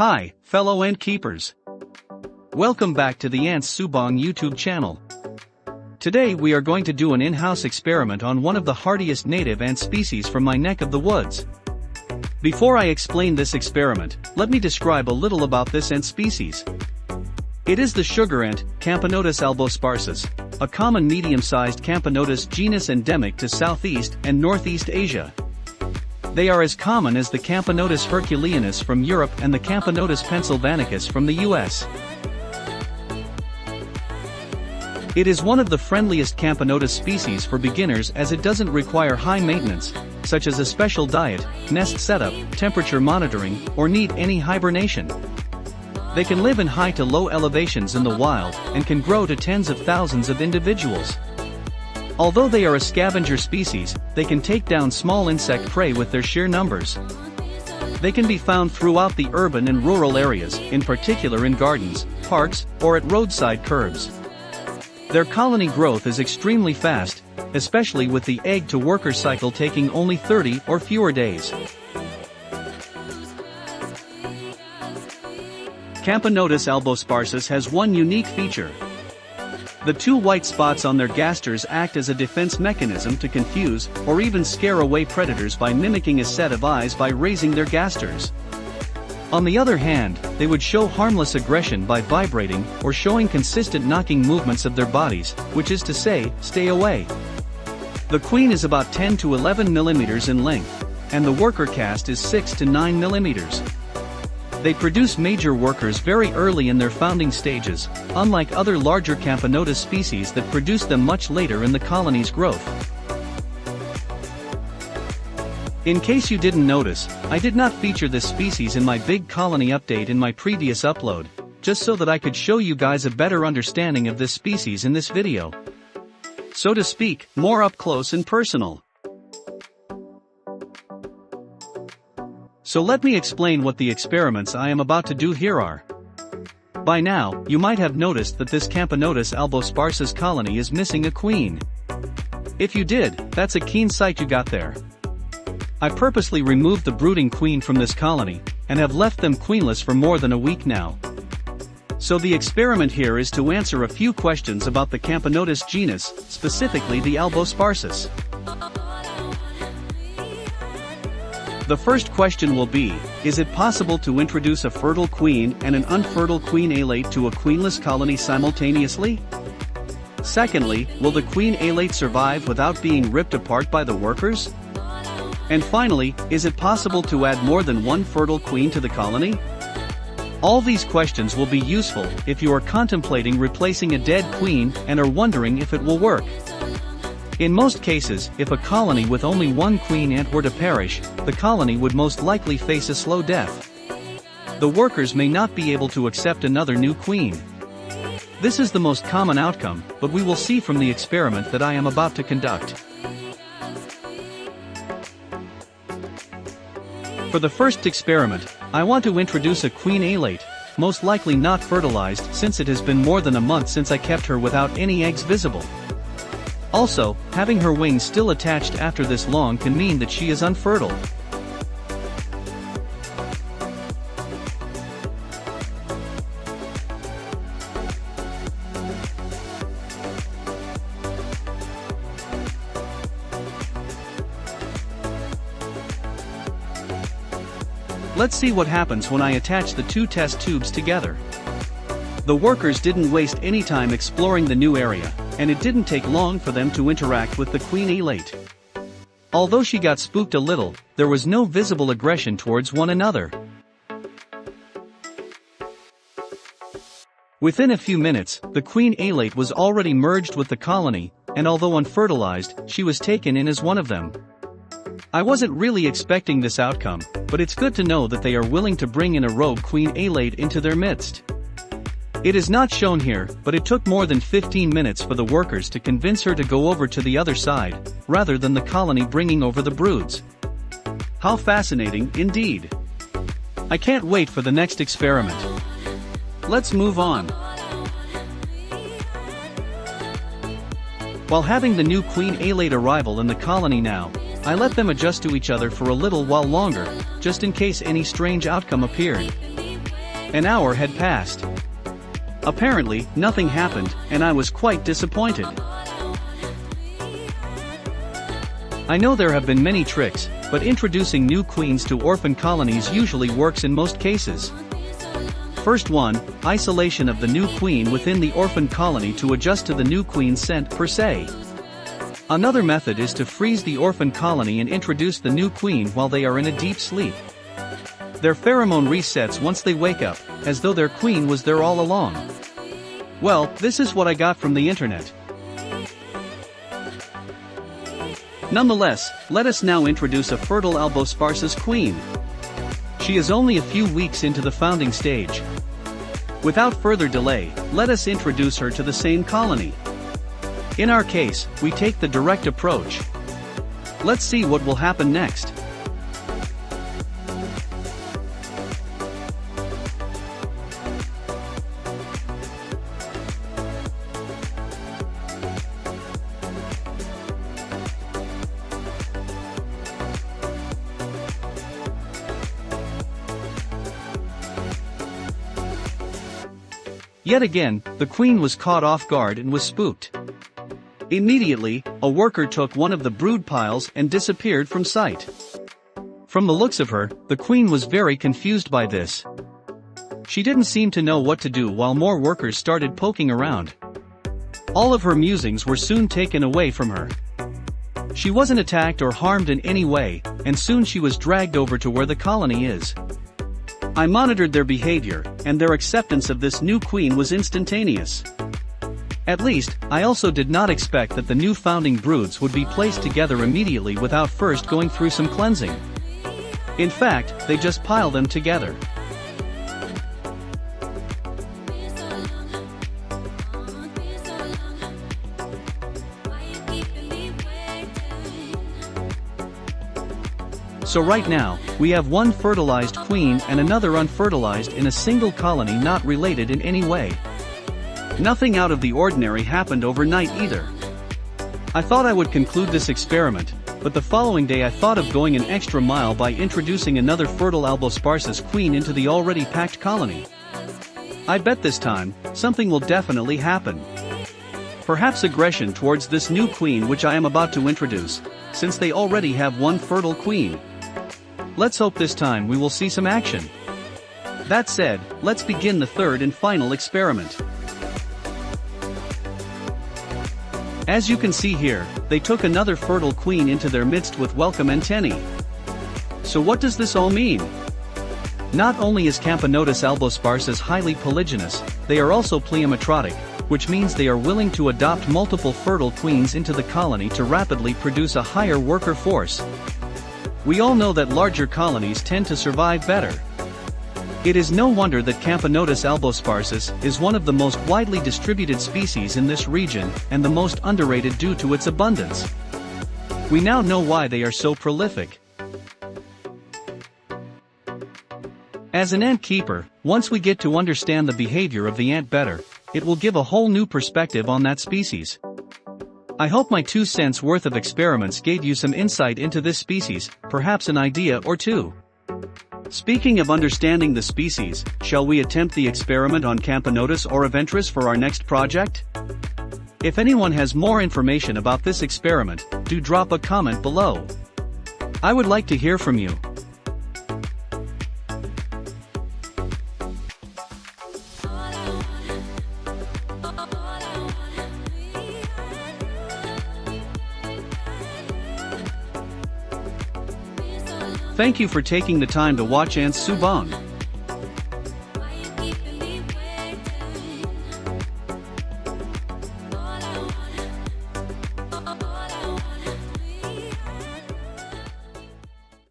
Hi, fellow ant keepers. Welcome back to the Ants Subang YouTube channel. Today we are going to do an in-house experiment on one of the hardiest native ant species from my neck of the woods. Before I explain this experiment, let me describe a little about this ant species. It is the sugar ant, Camponotus albosparsus, a common medium-sized Camponotus genus endemic to Southeast and Northeast Asia. They are as common as the Camponotus herculeanus from Europe and the Camponotus pennsylvanicus from the US. It is one of the friendliest Camponotus species for beginners as it doesn't require high maintenance, such as a special diet, nest setup, temperature monitoring, or need any hibernation. They can live in high to low elevations in the wild and can grow to tens of thousands of individuals. Although they are a scavenger species, they can take down small insect prey with their sheer numbers. They can be found throughout the urban and rural areas, in particular in gardens, parks, or at roadside curbs. Their colony growth is extremely fast, especially with the egg-to-worker cycle taking only 30 or fewer days. Camponotus albosparsus has one unique feature. The two white spots on their gasters act as a defense mechanism to confuse or even scare away predators by mimicking a set of eyes by raising their gasters. On the other hand, they would show harmless aggression by vibrating or showing consistent knocking movements of their bodies, which is to say, stay away. The queen is about 10 to 11 millimeters in length, and the worker cast is 6 to 9 millimeters. They produce major workers very early in their founding stages, unlike other larger Camponotus species that produce them much later in the colony's growth. In case you didn't notice, I did not feature this species in my big colony update in my previous upload, just so that I could show you guys a better understanding of this species in this video. So to speak, more up close and personal. So let me explain what the experiments I am about to do here are. By now, you might have noticed that this Camponotus albosparsus colony is missing a queen. If you did, that's a keen sight you got there. I purposely removed the brooding queen from this colony, and have left them queenless for more than a week now. So the experiment here is to answer a few questions about the Camponotus genus, specifically the albosparsus. The first question will be, is it possible to introduce a fertile queen and an unfertile queen alate to a queenless colony simultaneously? Secondly, will the queen alate survive without being ripped apart by the workers? And finally, is it possible to add more than one fertile queen to the colony? All these questions will be useful if you are contemplating replacing a dead queen and are wondering if it will work. In most cases, if a colony with only one queen ant were to perish, the colony would most likely face a slow death. The workers may not be able to accept another new queen. This is the most common outcome, but we will see from the experiment that I am about to conduct. For the first experiment, I want to introduce a queen alate, most likely not fertilized since it has been more than a month since I kept her without any eggs visible. Also, having her wings still attached after this long can mean that she is unfertile. Let's see what happens when I attach the two test tubes together. The workers didn't waste any time exploring the new area, and it didn't take long for them to interact with the queen alate. Although she got spooked a little, there was no visible aggression towards one another. Within a few minutes, the queen alate was already merged with the colony, and although unfertilized, she was taken in as one of them. I wasn't really expecting this outcome, but it's good to know that they are willing to bring in a rogue queen alate into their midst. It is not shown here, but it took more than 15 minutes for the workers to convince her to go over to the other side, rather than the colony bringing over the broods. How fascinating, indeed. I can't wait for the next experiment. Let's move on. While having the new queen alate arrival in the colony now, I let them adjust to each other for a little while longer, just in case any strange outcome appeared. An hour had passed. Apparently, nothing happened, and I was quite disappointed. I know there have been many tricks, but introducing new queens to orphan colonies usually works in most cases. First one, isolation of the new queen within the orphan colony to adjust to the new queen's scent per se. Another method is to freeze the orphan colony and introduce the new queen while they are in a deep sleep. Their pheromone resets once they wake up, as though their queen was there all along. Well, this is what I got from the internet. Nonetheless, let us now introduce a fertile Albosparsus queen. She is only a few weeks into the founding stage. Without further delay, let us introduce her to the same colony. In our case, we take the direct approach. Let's see what will happen next. Yet again, the queen was caught off guard and was spooked. Immediately, a worker took one of the brood piles and disappeared from sight. From the looks of her, the queen was very confused by this. She didn't seem to know what to do while more workers started poking around. All of her musings were soon taken away from her. She wasn't attacked or harmed in any way, and soon she was dragged over to where the colony is. I monitored their behavior, and their acceptance of this new queen was instantaneous. At least, I also did not expect that the new founding broods would be placed together immediately without first going through some cleansing. In fact, they just pile them together. So right now, we have one fertilized queen and another unfertilized in a single colony not related in any way. Nothing out of the ordinary happened overnight either. I thought I would conclude this experiment, but the following day I thought of going an extra mile by introducing another fertile Albosparsus queen into the already packed colony. I bet this time, something will definitely happen. Perhaps aggression towards this new queen which I am about to introduce, since they already have one fertile queen. Let's hope this time we will see some action. That said, let's begin the third and final experiment. As you can see here, they took another fertile queen into their midst with welcome antennae. So what does this all mean? Not only is Camponotus albosparsus highly polygynous, they are also pleiometrotic, which means they are willing to adopt multiple fertile queens into the colony to rapidly produce a higher worker force. We all know that larger colonies tend to survive better. It is no wonder that Camponotus albosparsus is one of the most widely distributed species in this region and the most underrated due to its abundance. We now know why they are so prolific. As an ant keeper, once we get to understand the behavior of the ant better, it will give a whole new perspective on that species. I hope my 2 cents worth of experiments gave you some insight into this species, perhaps an idea or two. Speaking of understanding the species, shall we attempt the experiment on Camponotus auraventris for our next project? If anyone has more information about this experiment, do drop a comment below. I would like to hear from you. Thank you for taking the time to watch Ants Subang.